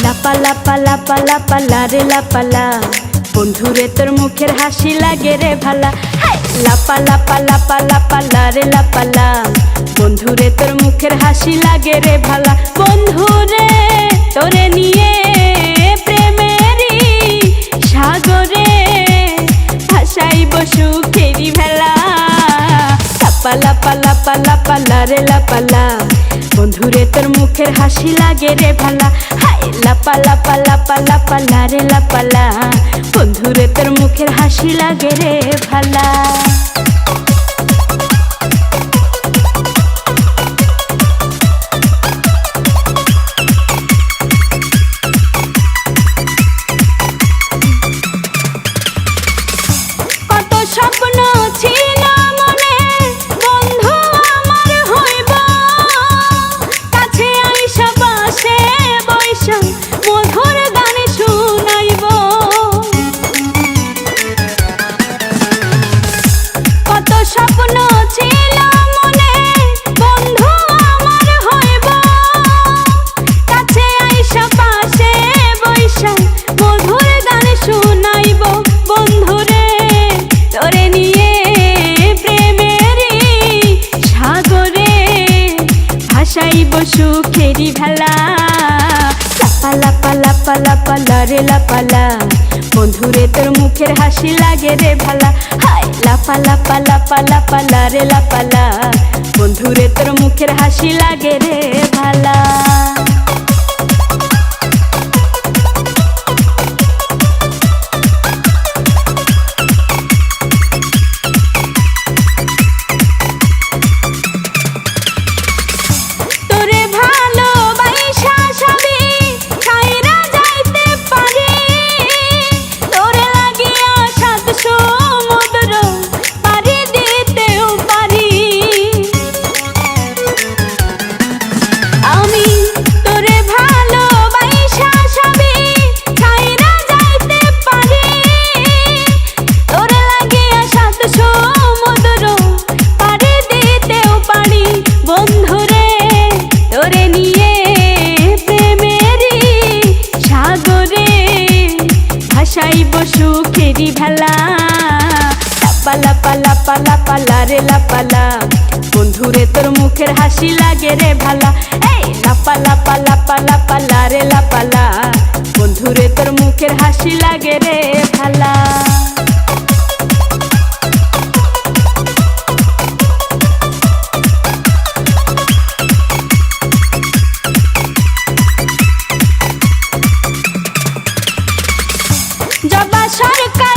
লাপালা পালা পালা রে লাপালা বন্ধুরে তোর মুখের হাসি লাগে রে ভালা। লাপালা পালা পালা পালা রে লাপালা বন্ধুরে তোর মুখের হাসি লাগে রে ভালা। বন্ধুরে তোরে নিয়ে প্রেমেরই সাগরে ভাসাইব সুখেরি ভেলা। লাপালা পালা পালা পালা রে লাপালা বন্ধুরে তোর মুখের হাসি লাগে রে ভালা। লাপালা পালা পালা পালা রে লাপালা বন্ধুরে তোর মুখের হাসি লাগে রে ভালা। কত স্বপ্ন ছিল মনে বন্ধু আমার হইব, কাছে আইসা পাশে বৈশা মধুর গান শুনাইব। কত স্বপ্ন ছিল মনে বন্ধু আমার হইব, কাছে আইসা পাশে বৈশা মধুর গান শুনাইব। বন্ধুরে তোরে নিয়ে প্রেমেরই সাগরে ভাসাইব সুখেরি ভেলা। লাপালা পালা পালা পালা রে লাপালা বন্ধুরে তোর মুখের হাসি লাগে রে ভালা। লাপালা পালা পালা পালা রে লাপালা বন্ধুরে তোর মুখের হাসি লাগে রে ভালা। ভাসাইব সুখেরি ভেলা। লাপালা পালা পালা পালা রে লাপালা বন্ধুরে তোর মুখের হাসি লাগে রে ভালা। লাপালা পালা পালা পালা রে লাপালা বন্ধুরে তোর মুখের হাসি লাগে রে ভালা। জবা সরকার